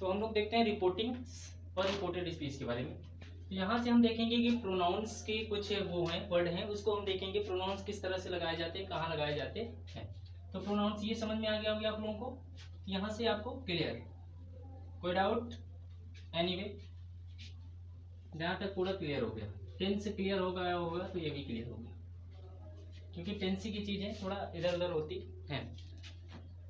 तो हम लोग देखते हैं रिपोर्टिंग और रिपोर्टेड स्पीच के बारे में। तो यहाँ से हम देखेंगे कि प्रोनाउंस के कुछ वो हैं वर्ड हैं, उसको हम देखेंगे प्रोनाउंस किस तरह से लगाए जाते हैं, कहाँ लगाए जाते हैं। तो प्रोनाउंस ये समझ में आ गया होगा आप लोगों को, यहाँ से आपको क्लियर, कोई डाउट? एनीवे जहाँ तक पूरा क्लियर हो गया, टेंस क्लियर हो गया होगा तो ये भी क्लियर हो गया, क्योंकि टेंस की चीजें थोड़ा इधर उधर होती हैं।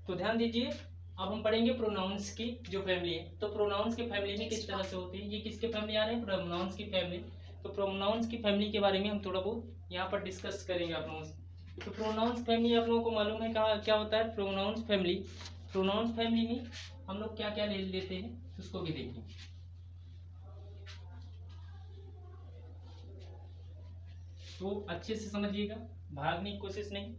तो ध्यान दीजिए, अब हम पढ़ेंगे प्रोनाउंस की जो फैमिली है। तो प्रोनाउंस की फैमिली में किस तरह से होती है, ये किसके फैमिली आ रहे हैं, प्रोनाउंस की फैमिली। तो प्रोनाउंस की फैमिली के बारे में हम थोड़ा बहुत यहाँ पर डिस्कस करेंगे आप लोगों से। तो प्रोनाउंस फैमिली आप लोगों को मालूम है कहाँ क्या होता है प्रोनाउंस फैमिली। प्रोनाउंस फैमिली में हम लोग क्या क्या ले लेते हैं उसको भी देखिए। तो अच्छे से समझिएगा, भागने की कोशिश नहीं,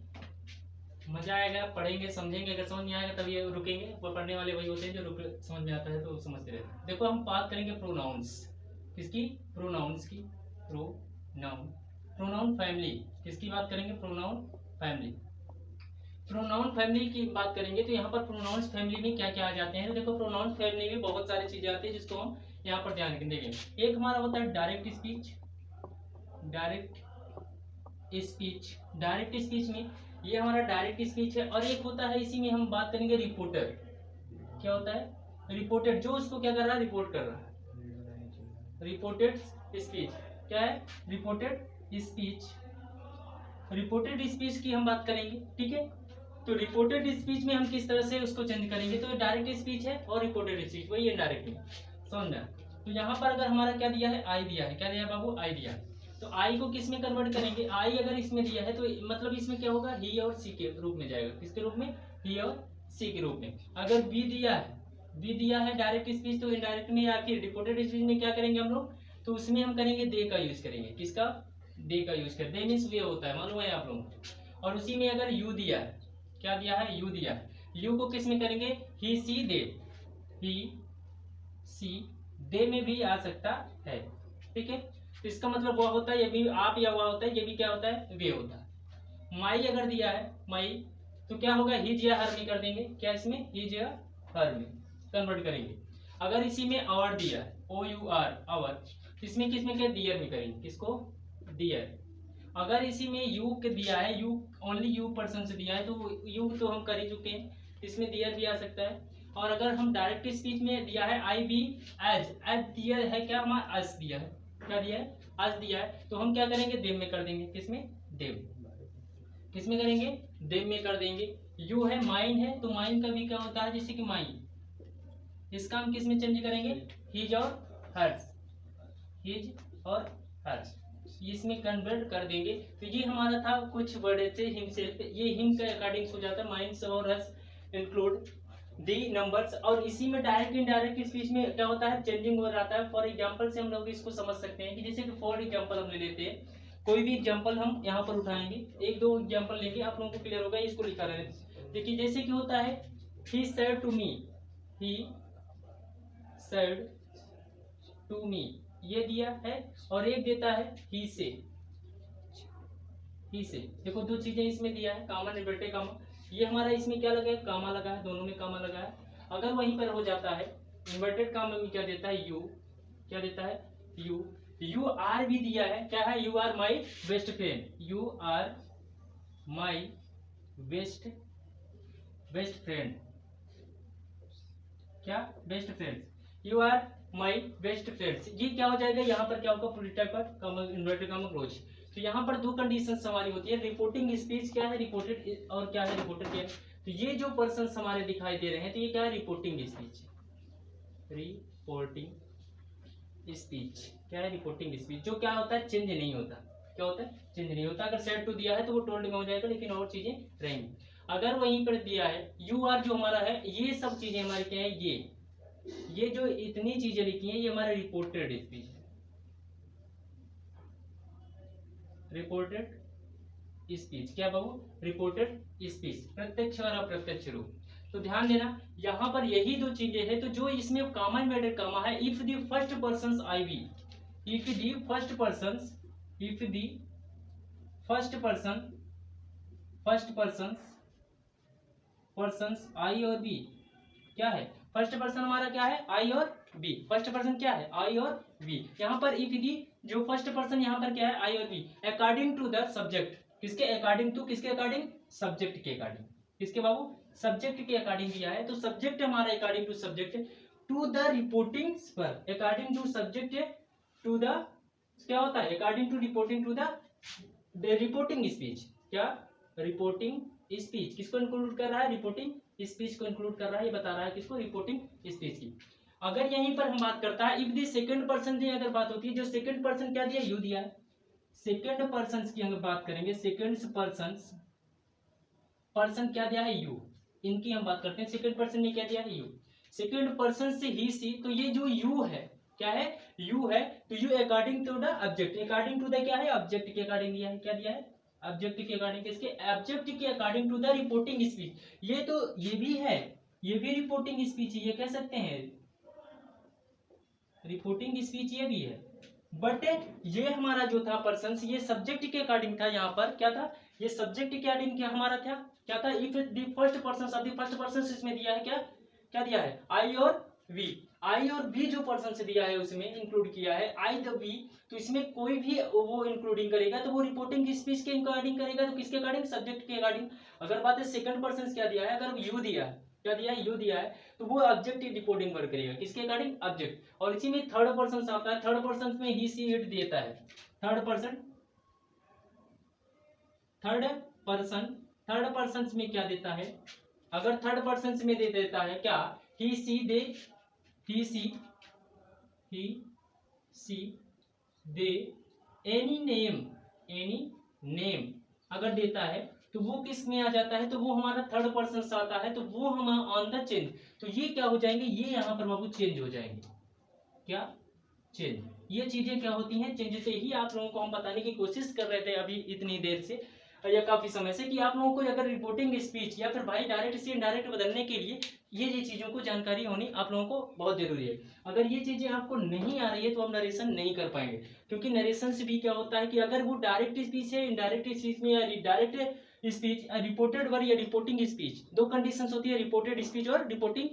मजा आएगा, पढ़ेंगे समझेंगे। अगर समझ में आएगा तभी रुकेंगे, वो पढ़ने वाले वही होते हैं जो रुक समझ में आता है तो समझते रहते हैं। देखो हम बात करेंगे प्रोनाउंस किसकी, प्रोनाउंस की, प्रोनाउन प्रोनाउन फैमिली किसकी बात करेंगे, प्रोनाउन फैमिली। प्रोनाउन फैमिली की बात करेंगे तो यहाँ पर प्रोनाउंस फैमिली में क्या क्या आ जाते हैं। तो देखो प्रोनाउंस फैमिली में बहुत सारी चीजें आती है जिसको हम यहाँ पर ध्यान देंगे। एक हमारा होता है direct speech. Direct speech, direct speech में ये हमारा डायरेक्ट स्पीच है। और एक होता है इसी में हम बात करेंगे रिपोर्टर। क्या होता है, रिपोर्टेड, जो उसको क्या कर रहा है, रिपोर्ट कर रहा है। रिपोर्टेड स्पीच क्या है, रिपोर्टेड स्पीच। रिपोर्टेड स्पीच की हम बात करेंगे, ठीक है। तो रिपोर्टेड स्पीच में हम किस तरह से उसको चेंज करेंगे, तो डायरेक्ट स्पीच है और रिपोर्टेड स्पीच वही इनडायरेक्ट में, समझना। तो यहाँ पर अगर हमारा क्या दिया है, आई दिया है, क्या दिया है बाबू, आई दिया है। तो आई को किस में कन्वर्ट करेंगे, आई अगर इसमें दिया है तो मतलब इसमें क्या होगा, ही और सी के रूप में जाएगा। किसके रूप में, ही और सी के रूप में। अगर बी दिया है, बी दिया है डायरेक्ट स्पीच, तो इनडायरेक्ट में या फिर रिपोर्टेड स्पीच में क्या करेंगे हम लोग, तो उसमें हम करेंगे दे का यूज करेंगे। किसका, दे का यूज कर, दे मीन्स वे होता है, मालूम है आप लोगों को। और उसी में अगर यू दिया है, क्या दिया है, यू दिया है, यू को किस में करेंगे, ही सी दे, ही सी दे में भी आ सकता है, ठीक है। तो इसका मतलब वह होता है, ये भी आप या वह होता है, ये भी क्या होता है, वे होता है। माई अगर दिया है, माई, तो क्या होगा, हिज या हर में कर देंगे। क्या इसमें, हिज या हर में कन्वर्ट करेंगे। अगर इसी में आवर दिया है, ओ यू आर, आवर, इसमें किसमें क्या, डियर में करेंगे। किसको, डियर। अगर इसी में यू के दिया है, यू ओनली यू पर्सन से दिया है, तो यू तो हम कर ही चुके हैं, इसमें डियर भी आ सकता है। और अगर हम डायरेक्ट स्पीच में दिया है आई बी एज, एज दिया है, क्या हमारा अस दिया है, क्या दिया है, अस दिया है, तो हम क्या करेंगे, देम में कर देंगे। किसमें, देम, किसमें करेंगे, देम में कर देंगे। यू है, माइन है, तो माइन का भी क्या होता है, जैसे कि माइन, इसका हम किसमें चेंज करेंगे, हिज और हर्स, हिज और हर्स, इसमें कन्वर्ट कर देंगे। तो ये हमारा था कुछ वर्ड से हिमसेल्फ, ये हिम के अकॉर्डिंग हो जाता है, माइंड्स और हर्स इंक्लूड दी नंबर्स। और इसी में डायरेक्ट इनडायरेक्ट स्पीच में क्या होता है, चेंजिंग हो जाता है। फॉर एग्जांपल से हम लोग इसको समझ सकते हैं कि जैसे कि फॉर एग्जांपल हम ले लेते हैं, कोई भी एग्जांपल हम यहाँ पर उठाएंगे, एक दो एग्जांपल लेंगे, आप लोगों को क्लियर होगा, इसको लिखा रहे। देखिए जैसे कि होता है, he said to me, he said to me, ये दिया है। और एक देता है ही से, ही से, देखो दो चीजें इसमें दिया है, कामा इन्वर्टेड कामा, ये हमारा इसमें क्या लगा है, कामा लगा है, दोनों में कामा लगा है। अगर वहीं पर हो जाता है इन्वर्टेड कामा में, क्या देता है, यू, क्या देता है, यू। यू आर भी दिया है, क्या है, you are my best friend, you are my best, best friend, क्या, best friends, you are my best friends. ये क्या हो जाएगा, यहाँ पर क्या होगा, पूरी टाइप पर इन्वर्टेड कामा क्लोज। तो यहाँ पर दो कंडीशन हमारी होती है, रिपोर्टिंग स्पीच क्या है, रिपोर्टेड, और क्या है, रिपोर्टेड क्या है। तो ये जो पर्सन हमारे दिखाई दे रहे हैं, तो ये क्या है, रिपोर्टिंग स्पीच, रिपोर्टिंग स्पीच, क्या है, रिपोर्टिंग स्पीच, जो क्या होता है, चेंज नहीं होता। क्या होता है, चेंज नहीं होता। अगर सेट टू दिया है तो वो टोल्ड में हो जाएगा, लेकिन और चीजें रहेंगी। अगर वहीं पर दिया है यू आर, जो हमारा है, ये सब चीजें हमारी क्या है, ये जो इतनी चीजें लिखी हैं, ये हमारा रिपोर्टेड स्पीच है, रिपोर्टेड स्पीच, क्या बाबू, रिपोर्टेड स्पीच, प्रत्यक्ष और अप्रत्यक्ष रूप। तो ध्यान देना, यहां पर यही दो चीजें हैं। तो जो इसमें कामा इन्वर्टेड कामा है, if the first person I B, if the first person, if the first person, first person, persons I और बी क्या है, फर्स्ट पर्सन हमारा क्या है, आई और बी। फर्स्ट पर्सन क्या है, आई और बी। यहाँ पर इफ दी, जो फर्स्ट पर्सन यहाँ पर क्या है, आई और B, according to the subject, किसके अकॉर्डिंग टू, किसके अकॉर्डिंग, सब्जेक्ट के अकॉर्डिंग, किसके बाबू, सब्जेक्ट के अकॉर्डिंग दिया है। तो सब्जेक्ट हमारा according to subject, to the reporting पर, according to subject to the, क्या होता है, according to reporting to the reporting speech, क्या, रिपोर्टिंग स्पीच किसको इंक्लूड कर रहा है, रिपोर्टिंग स्पीच को इंक्लूड कर रहा है। ये बता रहा है किसको, रिपोर्टिंग स्पीच की। अगर यहीं पर हम बात करता है, इफ द सेकंड पर्सन की अगर बात होती है, जो सेकंड पर्सन क्या दिया, यू दिया है। सेकंड पर्सन की अगर बात करेंगे, सेकंड पर्सन क्या दिया है, यू, इनकी हम बात करते हैं। सेकंड पर्सन ने क्या दिया है, यू। सेकंड पर्सन से ही सी, तो ये जो यू है क्या है, यू है, तो you according to the object, according to the क्या है, ऑब्जेक्ट के अकॉर्डिंग दिया है, क्या दिया है, ऑब्जेक्ट के अकॉर्डिंग, किसके, ऑब्जेक्ट के according to the reporting speech. ये तो ये भी है, ये भी रिपोर्टिंग स्पीच, ये कह सकते हैं रिपोर्टिंग स्पीच, ये भी है। बट ये हमारा जो था पर्सन, ये सब्जेक्ट के अकॉर्डिंग था। यहाँ पर क्या था, ये सब्जेक्ट के अकॉर्डिंग क्या हमारा था, क्या था, if the first person of the first person इसमें दिया है, क्या क्या दिया है, आई और वी। आई और बी जो पर्सन से दिया है उसमें इंक्लूड किया है आई द बी, तो इसमें कोई भी वो इंक्लूडिंग करेगा तो वो रिपोर्टिंग स्पीच के अकॉर्डिंग करेगा, तो किसके अकॉर्डिंग, सब्जेक्ट के अकॉर्डिंग। अगर बात है सेकंड पर्सन क्या दिया है, अगर यू दिया है, क्या दिया है, यू दिया है, तो वो ऑब्जेक्ट रिपोर्टिंग वर्क करेगा, किसके अकॉर्डिंग, ऑब्जेक्ट। और इसी में थर्ड पर्सन आता है, थर्ड पर्सन में ही सी इट देता है। थर्ड पर्सन, थर्ड पर्सन में क्या देता है, अगर थर्ड पर्सन में दे देता है क्या, ही सी दे, ही सी दे एनी नेम अगर देता है तो वो किस में आ जाता है, तो वो हमारा थर्ड पर्सन से आता है, तो वो हम ऑन द चेंज, तो ये क्या हो जाएंगे, ये यहाँ पर बाबू चेंज हो जाएंगे, क्या, चेंज। ये चीजें क्या होती हैं, चेंज से ही आप लोगों को हम बताने की कोशिश कर रहे थे अभी इतनी देर से या काफी समय से, कि आप लोगों को अगर रिपोर्टिंग स्पीच या फिर भाई डायरेक्ट से इनडायरेक्ट बदलने के लिए ये चीजों को जानकारी होनी आप लोगों को बहुत जरूरी है। अगर ये चीजें आपको नहीं आ रही है तो आप नरेशन नहीं कर पाएंगे, क्योंकि नरेशन से भी क्या होता है कि अगर वो डायरेक्ट स्पीच है, इनडायरेक्ट स्पीच में, या डायरेक्ट स्पीच, रिपोर्टेड वर्ड या रिपोर्टिंग स्पीच, दो कंडीशंस होती है, रिपोर्टेड स्पीच और रिपोर्टिंग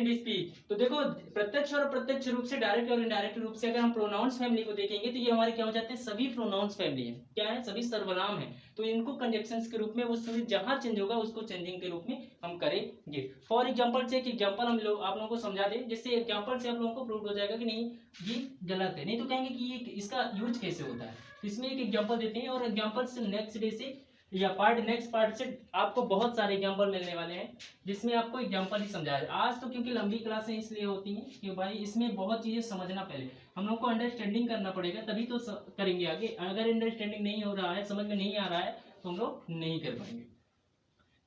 स्पीच। तो देखो प्रत्यक्ष और अप्रत्यक्ष रूप से, डायरेक्ट और इनडायरेक्ट रूप से अगर हम प्रोनाउंस फैमिली को देखेंगे तो ये हमारे क्या हो जाते हैं, सभी प्रोनाउंस फैमिली है, क्या है, सभी सर्वनाम है। तो इनको कंजक्शंस के रूप में वो सभी जहां चेंज होगा उसको चेंजिंग के रूप में हम करेंगे। फॉर एग्जांपल से एक एग्जांपल हम लोग आप लोगों को समझा दें, जिससे एग्जांपल से आप लोगों को प्रूव हो जाएगा कि नहीं ये गलत है, नहीं तो कहेंगे कि ये इसका यूज कैसे होता है। तो इसमें एक एग्जांपल देते हैं और एग्जांपल से नेक्स्ट डे से या नेक्स्ट पार्ट से आपको बहुत सारे एग्जांपल मिलने वाले हैं, जिसमें आपको एग्जांपल ही समझाया है। आज तो क्योंकि लंबी क्लासें इसलिए होती हैं कि भाई इसमें बहुत चीजें समझना, पहले हम लोग को अंडरस्टैंडिंग करना पड़ेगा, तभी तो करेंगे आगे। अगर अंडरस्टैंडिंग नहीं हो रहा है, समझ में नहीं आ रहा है, तो हम लोग नहीं कर पाएंगे।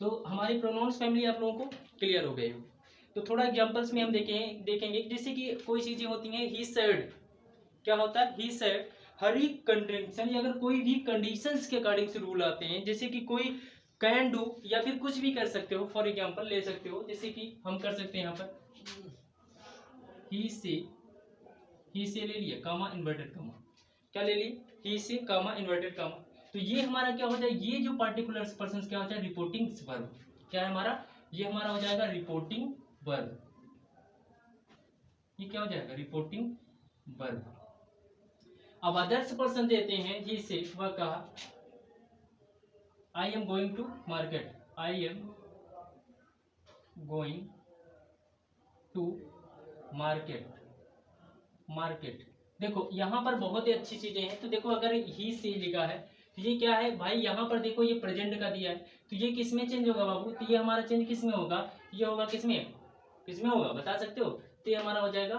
तो हमारी प्रोनाउंस फैमिली आप लोगों को क्लियर हो गई हो। तो थोड़ा एग्जाम्पल्स में हम देखेंगे जैसे कि कोई चीजें होती हैं, ही सेड, क्या होता है, ही सेड, हर एक कंडीशन, अगर कोई भी कंडीशंस के अकॉर्डिंग से रूल आते हैं, जैसे कि कोई कैन डू या फिर कुछ भी कर सकते हो, फॉर एग्जांपल ले सकते हो, जैसे कि हम कर सकते हैं यहाँ पर ही से ले लिया कामा इन्वर्टेड कामा, क्या ले ली, ही से कामा इन्वर्टेड कामा। तो ये हमारा क्या हो जाए, ये जो पार्टिकुलर पर्सन क्या हो जाए, रिपोर्टिंग वर्ब, क्या है हमारा, ये हमारा हो जाएगा रिपोर्टिंग वर्ब, ये क्या हो जाएगा, रिपोर्टिंग वर्ब। अब अदर्स पर्सन देते हैं, ही से वह कहा, I am going to market, I am going to market. देखो यहाँ पर बहुत ही अच्छी चीजें हैं। तो देखो अगर ही से लिखा है तो ये क्या है भाई, यहाँ पर देखो ये प्रेजेंट का दिया है, तो ये किस में चेंज होगा बाबू, तो ये हमारा चेंज किस में होगा, ये होगा किस में होगा बता सकते हो, तो ये हमारा हो जाएगा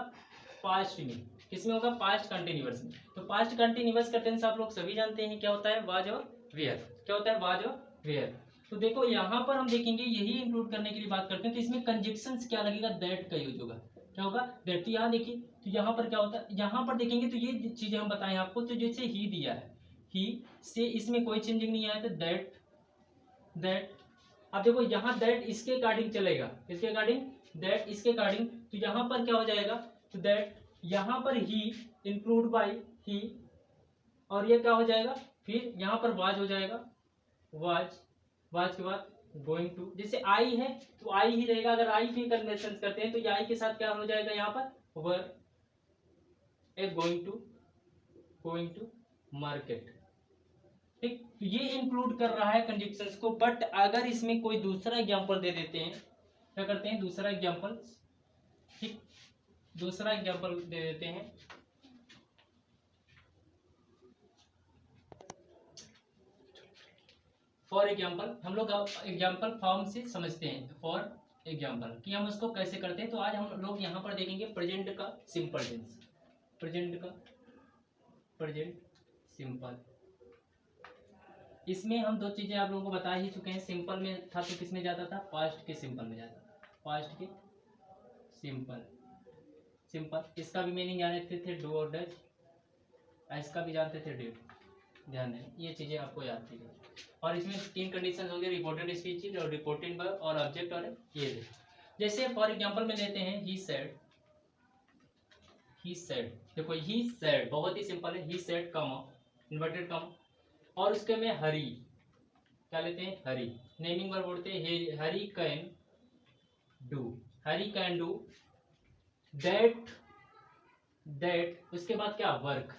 पास्ट में, किसमें होगा, पास्ट कंटिन्यूअस में। तो पास्ट कंटिन्यूअस का टेंस आप लोग सभी जानते हैं क्या होता है, वाज और वेयर, क्या होता है, वाज और वेयर। तो देखो यहाँ पर हम देखेंगे, यही इंक्लूड करने के लिए बात करते हैं, तो इसमें कंजक्शंस क्या लगेगा, दैट का यूज होगा, क्या होगा, दैट। तो यहाँ देखिए, तो यहाँ पर क्या होता है, यहाँ पर देखेंगे तो ये चीजें हम बताएं आपको, तो जैसे ही दिया है, ही से इसमें कोई चेंजिंग नहीं आया, तो दैट। अब देखो यहाँ दैट इसके अकॉर्डिंग चलेगा, इसके अकॉर्डिंग, दैट इसके अकॉर्डिंग, तो यहाँ पर क्या हो जाएगा, तो दैट, यहाँ पर ही इंक्लूड बाई ही, और ये क्या हो जाएगा, फिर यहाँ पर वाज हो जाएगा, वाज के बाद गोइंग टू, जैसे आई है तो आई ही रहेगा, अगर आई भी कन्वर्शन करते हैं तो ये आई के साथ क्या हो जाएगा यहाँ पर वर, ए गोइंग टू मार्केट। ठीक, तो ये इंक्लूड कर रहा है कंजक्शंस को। बट अगर इसमें कोई दूसरा एग्जांपल दे देते हैं, क्या करते हैं दूसरा एग्जांपल, ठीक, दूसरा एग्जांपल दे देते हैं। फॉर एग्जांपल, हम लोग एग्जांपल फॉर्म से समझते हैं फॉर एग्जांपल कि हम उसको कैसे करते हैं। तो आज हम लोग यहाँ पर देखेंगे प्रेजेंट का सिंपल टेंस, प्रेजेंट सिंपल। इसमें हम दो चीजें आप लोगों को बता ही चुके हैं। सिंपल में था तो किस में जाता था, पास्ट के सिंपल में जाता था, पास्ट के सिंपल। इसका भी मीनिंग जानते थे डू और डज, इसका भी जानते थे डू। ध्यान दें, ये चीजें आपको याद थी। और इसमें 3 कंडीशन होंगे, रिपोर्टेड स्पीच और रिपोर्टेड वर्ब और ऑब्जेक्ट और ये। जैसे फॉर एग्जांपल में लेते हैं ही सेड, देखो ही सेड बहुत ही सिंपल है, he said comma inverted comma, और उसके में हरी, क्या लेते हैं हरी, नेमिंग वर्ब बोलते हैं हरी कैन डू दैट, उसके बाद क्या वर्क,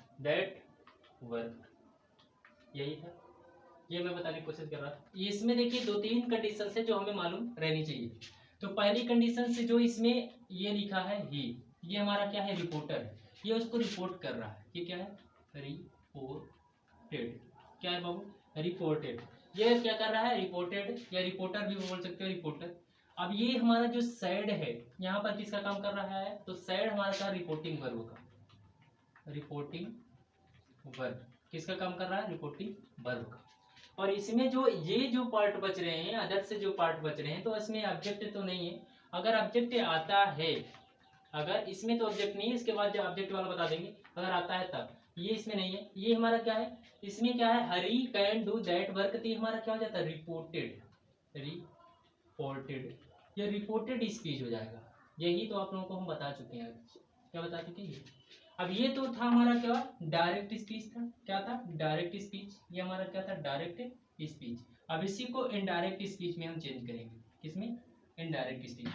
यही था, ये मैं बताने की कोशिश कर रहा था। इसमें देखिए 2-3 कंडीशन है जो हमें मालूम रहनी चाहिए। तो पहली कंडीशन से जो इसमें ये लिखा है ही, ये हमारा क्या है रिपोर्टर, ये उसको रिपोर्ट कर रहा है, ये क्या है रिपोर्टेड, क्या है बाबू रिपोर्टेड, ये क्या कर रहा है रिपोर्टेड, या रिपोर्टर भी बोल सकते हो रिपोर्टर। अब ये हमारा जो सैड है यहाँ पर किसका काम कर रहा है, तो सैड हमारा का रिपोर्टिंग वर्ब का, रिपोर्टिंग वर्ब किसका काम कर रहा है, रिपोर्टिंग वर्ब का। और इसमें जो ये जो पार्ट बच रहे हैं, अदर से जो पार्ट बच रहे हैं, तो इसमें ऑब्जेक्ट तो नहीं है। अगर ऑब्जेक्ट आता है, अगर इसमें तो ऑब्जेक्ट नहीं है, इसके बाद जो ऑब्जेक्ट वाला बता देंगे, अगर आता है तब, ये इसमें नहीं है। ये हमारा क्या है, इसमें क्या है हरी कैन डू दैट वर्क, तो हमारा क्या हो जाता है रिपोर्टेड, ये रिपोर्टेड स्पीच हो जाएगा। यही तो आप लोगों को हम बता चुके हैं, क्या बता चुके हैं। अब ये तो था हमारा क्या डायरेक्ट स्पीच था, क्या था डायरेक्ट स्पीच, ये हमारा क्या था डायरेक्ट स्पीच। अब इसी को इनडायरेक्ट स्पीच में हम चेंज करेंगे, किसमें इनडायरेक्ट स्पीच।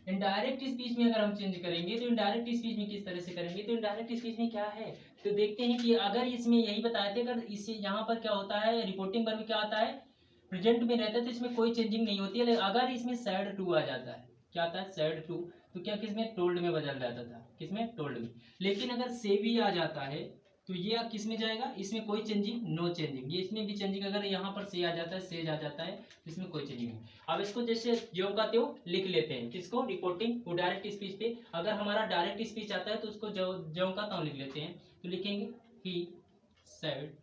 इनडायरेक्ट स्पीच में अगर हम चेंज करेंगे तो इनडायरेक्ट स्पीच में किस तरह से करेंगे, तो इनडायरेक्ट स्पीच में क्या है, तो देखते हैं कि अगर इसमें यही बताए थे, अगर इसे यहाँ पर क्या होता है रिपोर्टिंग वर्ब क्या आता है प्रेजेंट में रहता है तो इसमें कोई चेंजिंग नहीं होती है। लेकिन अगर इसमें सैड टू आ जाता है, क्या आता है सैड टू, तो क्या किसमें टोल्ड में बदल जाता था, किसमें टोल्ड में। लेकिन अगर से भी आ जाता है तो ये किस में जाएगा, इसमें कोई चेंजिंग, नो चेंजिंग। ये इसमें भी चेंजिंग, अगर यहाँ पर से आ जाता है, सेज आ जाता है, इसमें कोई चेंजिंग नहीं। अब इसको जैसे ज्यों का त्यों लिख लेते हैं, किसको रिपोर्टिंग को डायरेक्ट स्पीच पे। अगर हमारा डायरेक्ट स्पीच आता है तो उसको ज्यों का त्यों लिख लेते हैं, तो लिखेंगे ही सेड।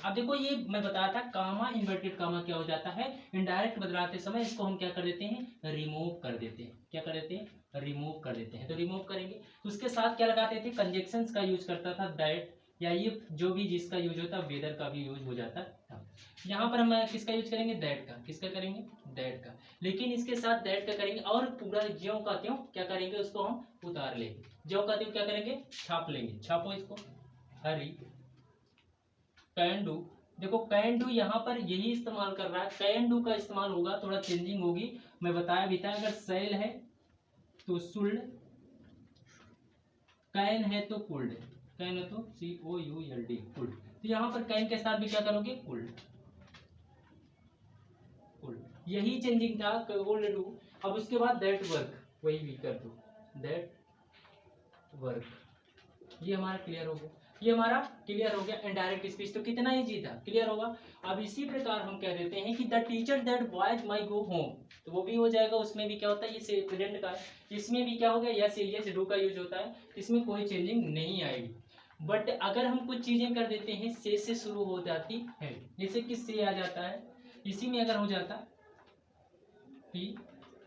अब देखो ये मैं बताया था कामा इन्वर्टेड कामा क्या हो जाता है इनडायरेक्ट बदलाते समय, इसको हम क्या कर देते हैं रिमूव कर देते हैं, क्या कर देते हैं रिमूव कर देते हैं। तो रिमूव करेंगे तो उसके साथ क्या लगाते थे कंजक्शंस का यूज करता था दैट, या ये जो भी जिसका यूज होता है वेदर का भी यूज हो जाता था। यहाँ पर हम किसका यूज करेंगे दैट का, किसका करेंगे दैट का। लेकिन इसके साथ दैट का करेंगे और पूरा ज्यों का त्यों क्या करेंगे उसको हम उतार लेंगे, ज्यों का त्यों क्या करेंगे छाप लेंगे, छापो इसको हरी कैन डू। देखो कैन डू यहाँ पर यही इस्तेमाल कर रहा है, कैन डू का इस्तेमाल होगा, थोड़ा चेंजिंग होगी, मैं बताया भी था। अगर सेल है तो शुल्ड, कैन है तो कुल्ड, कैन है तो COULD कुल्ड। तो यहाँ पर कैन के साथ भी क्या करोगे कुल्ड, यही चेंजिंग था कुल्ड डू। अब उसके बाद दैट वर्क, वही भी कर दो दैट वर्क, ये हमारा क्लियर हो गया, ये हमारा क्लियर हो गया इनडायरेक्ट स्पीच। तो कितना इजी था, क्लियर होगा। अब इसी प्रकार हम कह देते हैं कि the teacher that boys my go home, तो वो भी हो जाएगा, उसमें भी क्या होता है ये प्रेजेंट का है, इसमें भी क्या हो गया यस डू का यूज होता है, इसमें कोई चेंजिंग नहीं आएगी। बट अगर हम कुछ चीजें कर देते हैं से शुरू हो जाती है, जैसे कि से आ जाता है, इसी में अगर हो जाता कि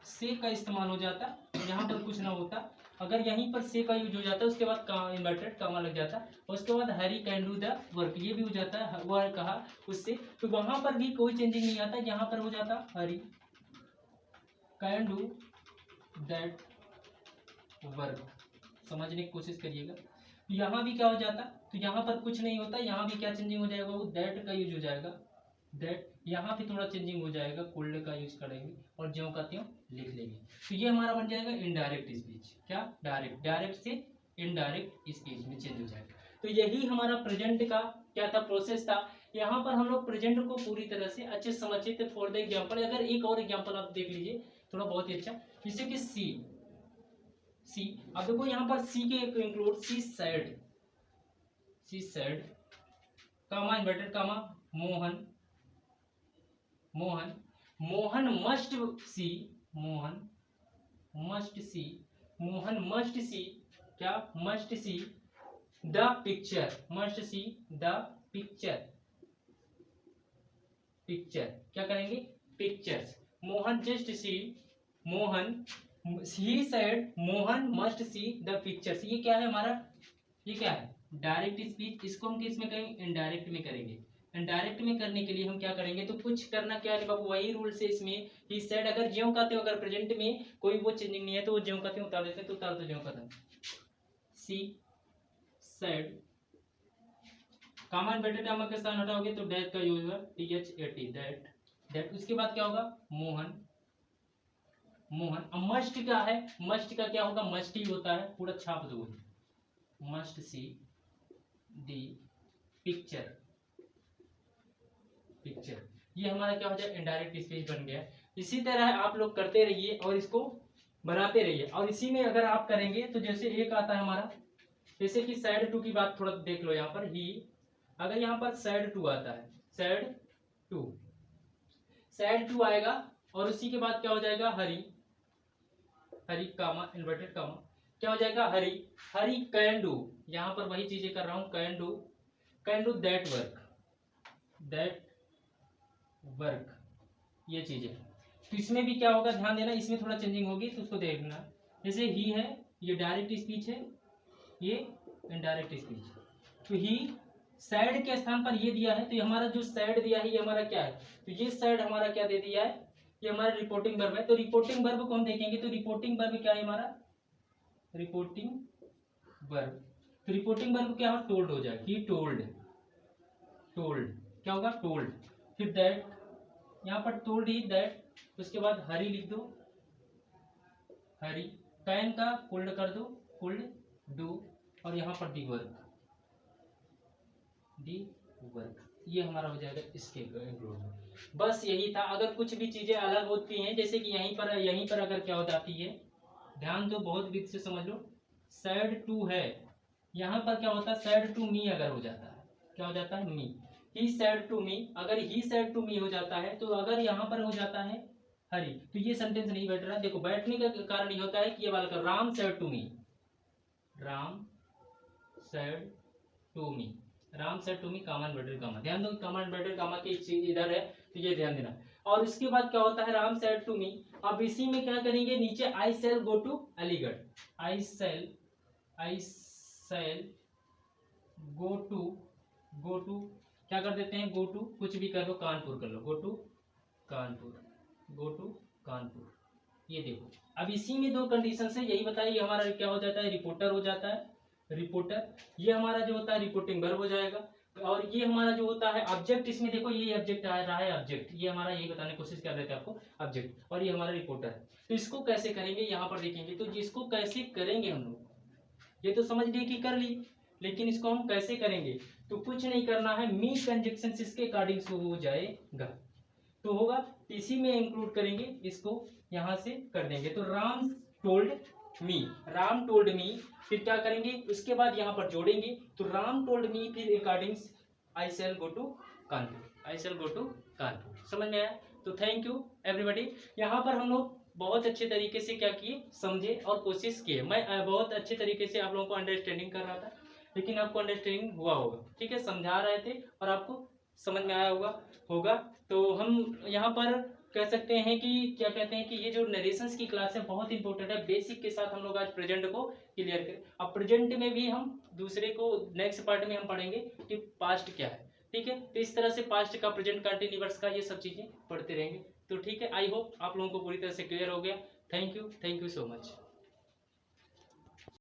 से का इस्तेमाल हो जाता, यहाँ पर कुछ ना होता, अगर यहीं पर से का यूज हो जाता उसके बाद इन्वर्टेड कामा लग जाता, उसके बाद Harry can do the work, ये भी हो जाता है वो कहा उससे, तो वहां पर भी कोई चेंजिंग नहीं आता, यहाँ पर हो जाता Harry can do that work. समझने की कोशिश करिएगा, तो यहाँ भी क्या हो जाता, तो यहाँ पर कुछ नहीं होता, यहाँ भी क्या चेंजिंग हो जाएगा वो दैट का यूज हो जाएगा, दैट यहाँ पे थोड़ा चेंजिंग हो जाएगा, कोल्ड का यूज करेंगे और ज्यों का त्यों लिख लेंगे। तो ये हमारा बन जाएगा इनडायरेक्ट स्पीच। क्या? डायरेक्ट, डायरेक्ट से इनडायरेक्ट स्पीच में चेंज हो जाएगा। तो यही हमारा प्रेजेंट का क्या था, प्रोसेस था। यहाँ पर हम लोग प्रेजेंट को पूरी तरह से अच्छे से समझे थे। फॉर द एग्जाम्पल, अगर एक और एग्जाम्पल आप देख लीजिए थोड़ा बहुत ही अच्छा, जैसे कि सी। अब देखो यहाँ पर सी के include see said, comma inverted comma, Mohan must see, Mohan must see क्या, मस्ट सी द पिक्चर, क्या करेंगे, pictures. Mohan just see, he said Mohan must see the pictures. ये क्या है हमारा, ये क्या है, डायरेक्ट स्पीच। इसको हम किस में करेंगे, इनडायरेक्ट में करेंगे। इनडायरेक्ट में करने के लिए हम क्या करेंगे, तो कुछ करना क्या है बाबू, वही रूल से इसमें ही सेड, अगर ज्यों का त्यों, अगर प्रेजेंट में कोई वो चेंजिंग नहीं है तो वो ज्यों का त्यों उतार देते हैं, तो उतार दो ज्यों का त्यों। सी सेड, कॉमन बेटे टाइम के स्थान हटाओगे तो डेट का यूज हुआ, THAT, डेट। उसके बाद क्या होगा, मोहन। अब मस्ट क्या है, मस्ट का क्या होगा, मस्ट ही होता है, पूरा छाप दो, मस्ट सी दी पिक्चर। ये हमारा क्या हो जाए, इनडायरेक्ट स्पीच बन गया। इसी तरह आप लोग करते रहिए और इसको बनाते रहिए। और इसी में अगर आप करेंगे तो जैसे एक आता है हमारा, जैसे कि साइड टू की बात थोड़ा देख लो यहाँ पर ही, अगर यहाँ पर साइड टू आता है, साइड टू आएगा और उसी के बाद क्या हो जाएगा, हरी कामा इन्वर्टेड कामा, क्या हो जाएगा, हरी कैन डू। यहाँ पर वही चीजें कर रहा हूं, कैन डू दैट वर्क, ये चीजें। तो इसमें भी क्या होगा, ध्यान देना, इसमें थोड़ा चेंजिंग होगी तो उसको देखना। जैसे ही है, ये डायरेक्ट स्पीच है, ये इनडायरेक्ट स्पीच। तो ही सैड के स्थान पर ये दिया है, तो ये हमारा जो सैड दिया है ये हमारा क्या है, तो ये सैड हमारा क्या दे दिया है, ये हमारा रिपोर्टिंग वर्ब है। तो रिपोर्टिंग वर्ब को हम देखेंगे, तो रिपोर्टिंग वर्ब क्या है हमारा, रिपोर्टिंग वर्ब। तो रिपोर्टिंग वर्ब क्या हो, टोल्ड हो जाएगा, ही टोल्ड क्या होगा, टोल्ड। फिर दैट, यहाँ पर टोल्ड ही दैट, उसके बाद हरी लिख दो, हरी कैन का कोल्ड कर दो, कोल्ड डू, और यहाँ पर दी वर्क, ये हमारा हो जाएगा इसके इंक्लूड। बस यही था। अगर कुछ भी चीजें अलग होती हैं, जैसे कि यहीं पर अगर क्या हो जाती है, ध्यान तो बहुत विध से समझ लो, सैड टू है, यहाँ पर क्या होता है, सैड टू मी अगर हो जाता है, क्या हो जाता है, मी। ही सैड टू मी, अगर ही सैड टू मी हो जाता है, तो अगर यहाँ पर हो जाता है हरी, तो ये सेंटेंस नहीं बैठ रहा। देखो बैठने का कारण ये होता है कि ये वाला का Ram said to me, Ram said to me, Ram said to me comma inverted comma. ध्यान दो, कामा इन्वर्टेड कामा की चीज इधर है, तो ये ध्यान देना। और इसके बाद क्या होता है, राम सेड टू मी। अब इसी में क्या करेंगे, नीचे I shall go to Aligarh, I shall go to क्या कर देते हैं, गो टू कुछ भी कर लो, कानपुर कर लो, गो टू कानपुर। ये देखो, अब इसी में दो कंडीशन है, यही बताइए हमारा क्या हो जाता है, रिपोर्टर हो जाता है, ये हमारा जो होता है रिपोर्टिंग वर्ब हो जाएगा। और ये हमारा जो होता है ऑब्जेक्ट, इसमें देखो ये ऑब्जेक्ट आ रहा है, ऑब्जेक्ट ये हमारा यही बताने की कोशिश कर रहे थे आपको, ऑब्जेक्ट, और ये हमारा रिपोर्टर है। तो इसको कैसे करेंगे यहाँ पर देखेंगे, तो जिसको कैसे करेंगे हम लोग, ये तो समझ लिए कि कर ली, लेकिन इसको हम कैसे करेंगे, तो कुछ नहीं करना है, मी कंजक्शन इसके अकॉर्डिंग से हो जाएगा, तो होगा इसी में इंक्लूड करेंगे, इसको यहाँ से कर देंगे। तो राम टोल्ड मी, फिर क्या करेंगे, उसके बाद यहाँ पर जोड़ेंगे, तो राम टोल्ड मी, फिर according I shall go to Kanpur. समझ में आया? तो थैंक यू एवरीबॉडी। यहाँ पर हम लोग बहुत अच्छे तरीके से क्या किए, समझे और कोशिश किए। मैं बहुत अच्छे तरीके से आप लोगों को अंडरस्टैंडिंग कर रहा था, लेकिन आपको अंडरस्टैंडिंग हुआ होगा, ठीक है, समझा रहे थे और आपको समझ में आया होगा। तो हम यहाँ पर कह सकते हैं कि क्या कहते हैं कि ये जो नरेशंस की क्लास है बहुत इंपॉर्टेंट है। बेसिक के साथ हम लोग आज प्रेजेंट को क्लियर करें। अब प्रेजेंट में भी हम दूसरे को नेक्स्ट पार्ट में हम पढ़ेंगे कि पास्ट क्या है, ठीक है। तो इस तरह से पास्ट का, प्रेजेंट कंटिन्यूअस का, ये सब चीजें पढ़ते रहेंगे। तो ठीक है, आई होप आप लोगों को पूरी तरह से क्लियर हो गया। Thank you so much.